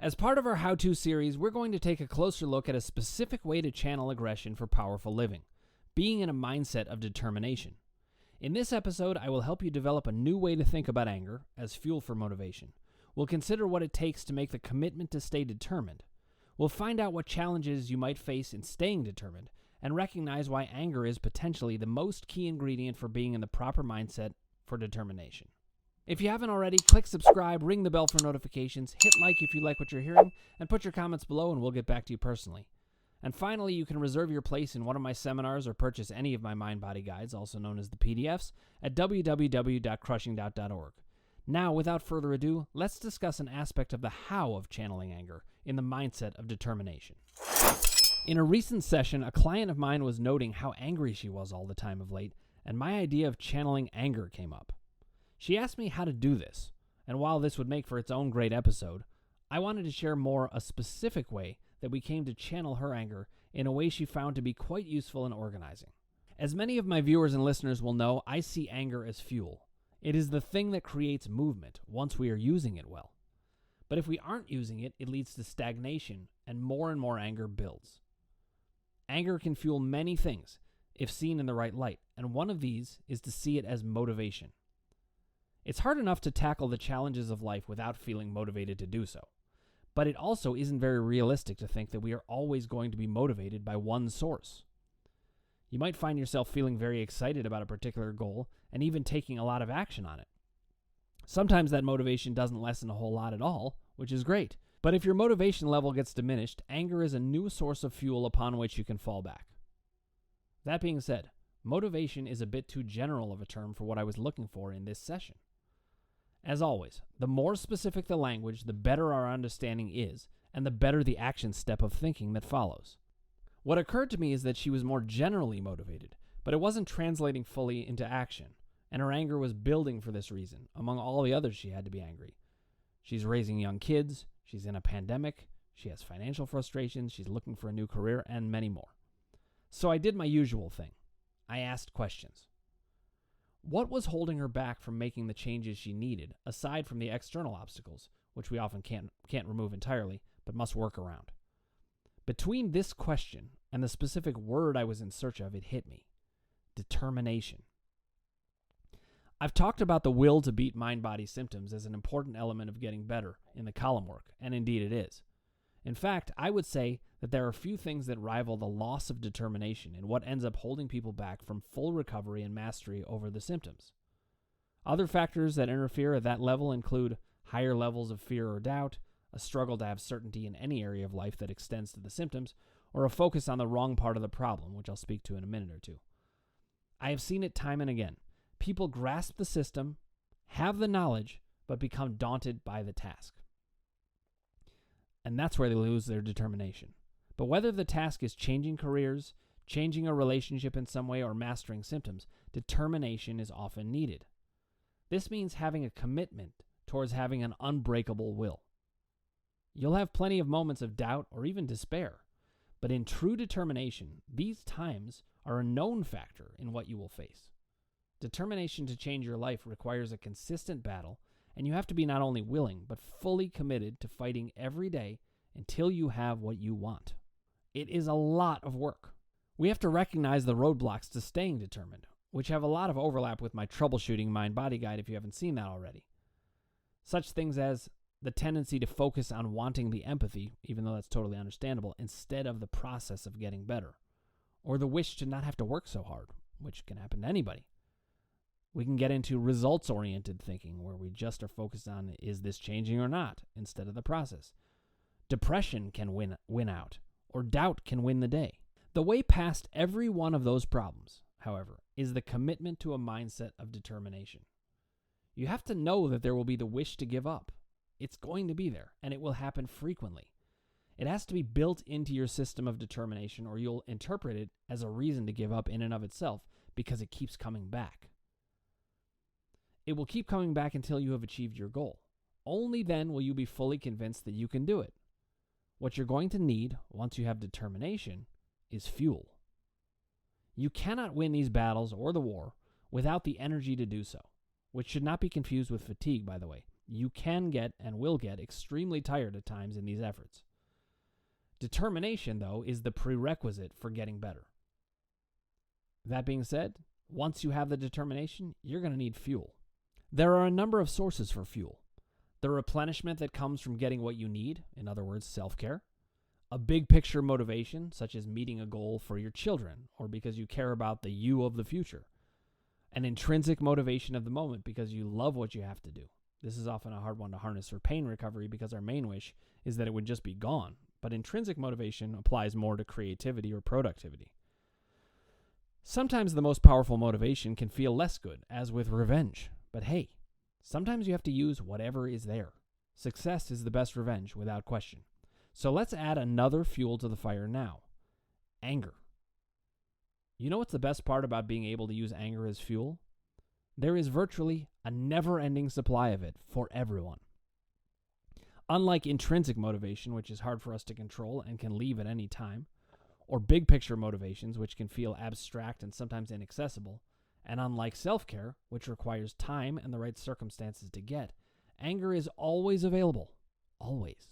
As part of our how-to series, we're going to take a closer look at a specific way to channel aggression for powerful living, being in a mindset of determination. In this episode, I will help you develop a new way to think about anger as fuel for motivation. We'll consider what it takes to make the commitment to stay determined. We'll find out what challenges you might face in staying determined, and recognize why anger is potentially the most key ingredient for being in the proper mindset for determination. If you haven't already, click subscribe, ring the bell for notifications, hit like if you like what you're hearing, and put your comments below and we'll get back to you personally. And finally, you can reserve your place in one of my seminars or purchase any of my mind-body guides, also known as the PDFs, at www.crushingdoubt.org. Now, without further ado, let's discuss an aspect of the how of channeling anger in the mindset of determination. In a recent session, a client of mine was noting how angry she was all the time of late, and my idea of channeling anger came up. She asked me how to do this, and while this would make for its own great episode, I wanted to share more a specific way that we came to channel her anger in a way she found to be quite useful in organizing. As many of my viewers and listeners will know, I see anger as fuel. It is the thing that creates movement once we are using it well. But if we aren't using it, it leads to stagnation, and more anger builds. Anger can fuel many things if seen in the right light, and one of these is to see it as motivation. It's hard enough to tackle the challenges of life without feeling motivated to do so. But it also isn't very realistic to think that we are always going to be motivated by one source. You might find yourself feeling very excited about a particular goal and even taking a lot of action on it. Sometimes that motivation doesn't lessen a whole lot at all, which is great. But if your motivation level gets diminished, anger is a new source of fuel upon which you can fall back. That being said, motivation is a bit too general of a term for what I was looking for in this session. As always, the more specific the language, the better our understanding is, and the better the action step of thinking that follows. What occurred to me is that she was more generally motivated, but it wasn't translating fully into action, and her anger was building for this reason, among all the others she had to be angry. She's raising young kids, she's in a pandemic, she has financial frustrations, she's looking for a new career, and many more. So I did my usual thing. I asked questions. What was holding her back from making the changes she needed, aside from the external obstacles, which we often can't remove entirely, but must work around? Between this question and the specific word I was in search of, it hit me. Determination. I've talked about the will to beat mind-body symptoms as an important element of getting better in the column work, and indeed it is. In fact, I would say that there are few things that rival the loss of determination in what ends up holding people back from full recovery and mastery over the symptoms. Other factors that interfere at that level include higher levels of fear or doubt, a struggle to have certainty in any area of life that extends to the symptoms, or a focus on the wrong part of the problem, which I'll speak to in a minute or two. I have seen it time and again. People grasp the system, have the knowledge, but become daunted by the task. And that's where they lose their determination. But whether the task is changing careers, changing a relationship in some way, or mastering symptoms, determination is often needed. This means having a commitment towards having an unbreakable will. You'll have plenty of moments of doubt or even despair, but in true determination, these times are a known factor in what you will face. Determination to change your life requires a consistent battle, and you have to be not only willing, but fully committed to fighting every day until you have what you want. It is a lot of work. We have to recognize the roadblocks to staying determined, which have a lot of overlap with my troubleshooting mind-body guide if you haven't seen that already. Such things as the tendency to focus on wanting the empathy, even though that's totally understandable, instead of the process of getting better, or the wish to not have to work so hard, which can happen to anybody. We can get into results-oriented thinking, where we just are focused on, is this changing or not, instead of the process. Depression can win out, or doubt can win the day. The way past every one of those problems, however, is the commitment to a mindset of determination. You have to know that there will be the wish to give up. It's going to be there, and it will happen frequently. It has to be built into your system of determination, or you'll interpret it as a reason to give up in and of itself, because it keeps coming back. It will keep coming back until you have achieved your goal. Only then will you be fully convinced that you can do it. What you're going to need, once you have determination, is fuel. You cannot win these battles or the war without the energy to do so, which should not be confused with fatigue, by the way. You can get and will get extremely tired at times in these efforts. Determination, though, is the prerequisite for getting better. That being said, once you have the determination, you're going to need fuel. There are a number of sources for fuel. The replenishment that comes from getting what you need, in other words, self-care. A big picture motivation, such as meeting a goal for your children or because you care about the you of the future. An intrinsic motivation of the moment because you love what you have to do. This is often a hard one to harness for pain recovery because our main wish is that it would just be gone. But intrinsic motivation applies more to creativity or productivity. Sometimes the most powerful motivation can feel less good, as with revenge. But hey, sometimes you have to use whatever is there. Success is the best revenge, without question. So let's add another fuel to the fire now. Anger. You know what's the best part about being able to use anger as fuel? There is virtually a never-ending supply of it for everyone. Unlike intrinsic motivation, which is hard for us to control and can leave at any time, or big picture motivations, which can feel abstract and sometimes inaccessible, and unlike self-care, which requires time and the right circumstances to get, anger is always available. Always.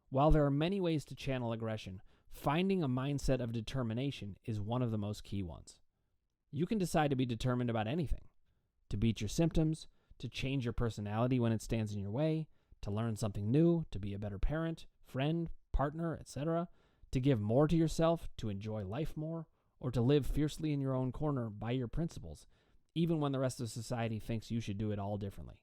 While there are many ways to channel aggression, finding a mindset of determination is one of the most key ones. You can decide to be determined about anything. To beat your symptoms, to change your personality when it stands in your way, to learn something new, to be a better parent, friend, partner, etc., to give more to yourself, to enjoy life more, or to live fiercely in your own corner by your principles, even when the rest of society thinks you should do it all differently.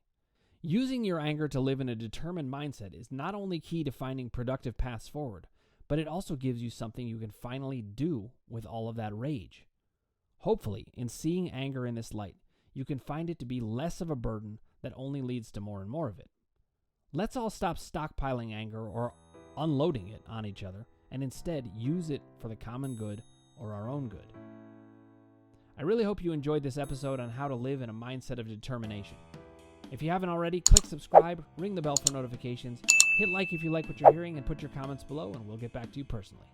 Using your anger to live in a determined mindset is not only key to finding productive paths forward, but it also gives you something you can finally do with all of that rage. Hopefully, in seeing anger in this light, you can find it to be less of a burden that only leads to more and more of it. Let's all stop stockpiling anger or unloading it on each other and instead use it for the common good or our own good. I really hope you enjoyed this episode on how to live in a mindset of determination. If you haven't already, click subscribe, ring the bell for notifications, hit like if you like what you're hearing, and put your comments below, and we'll get back to you personally.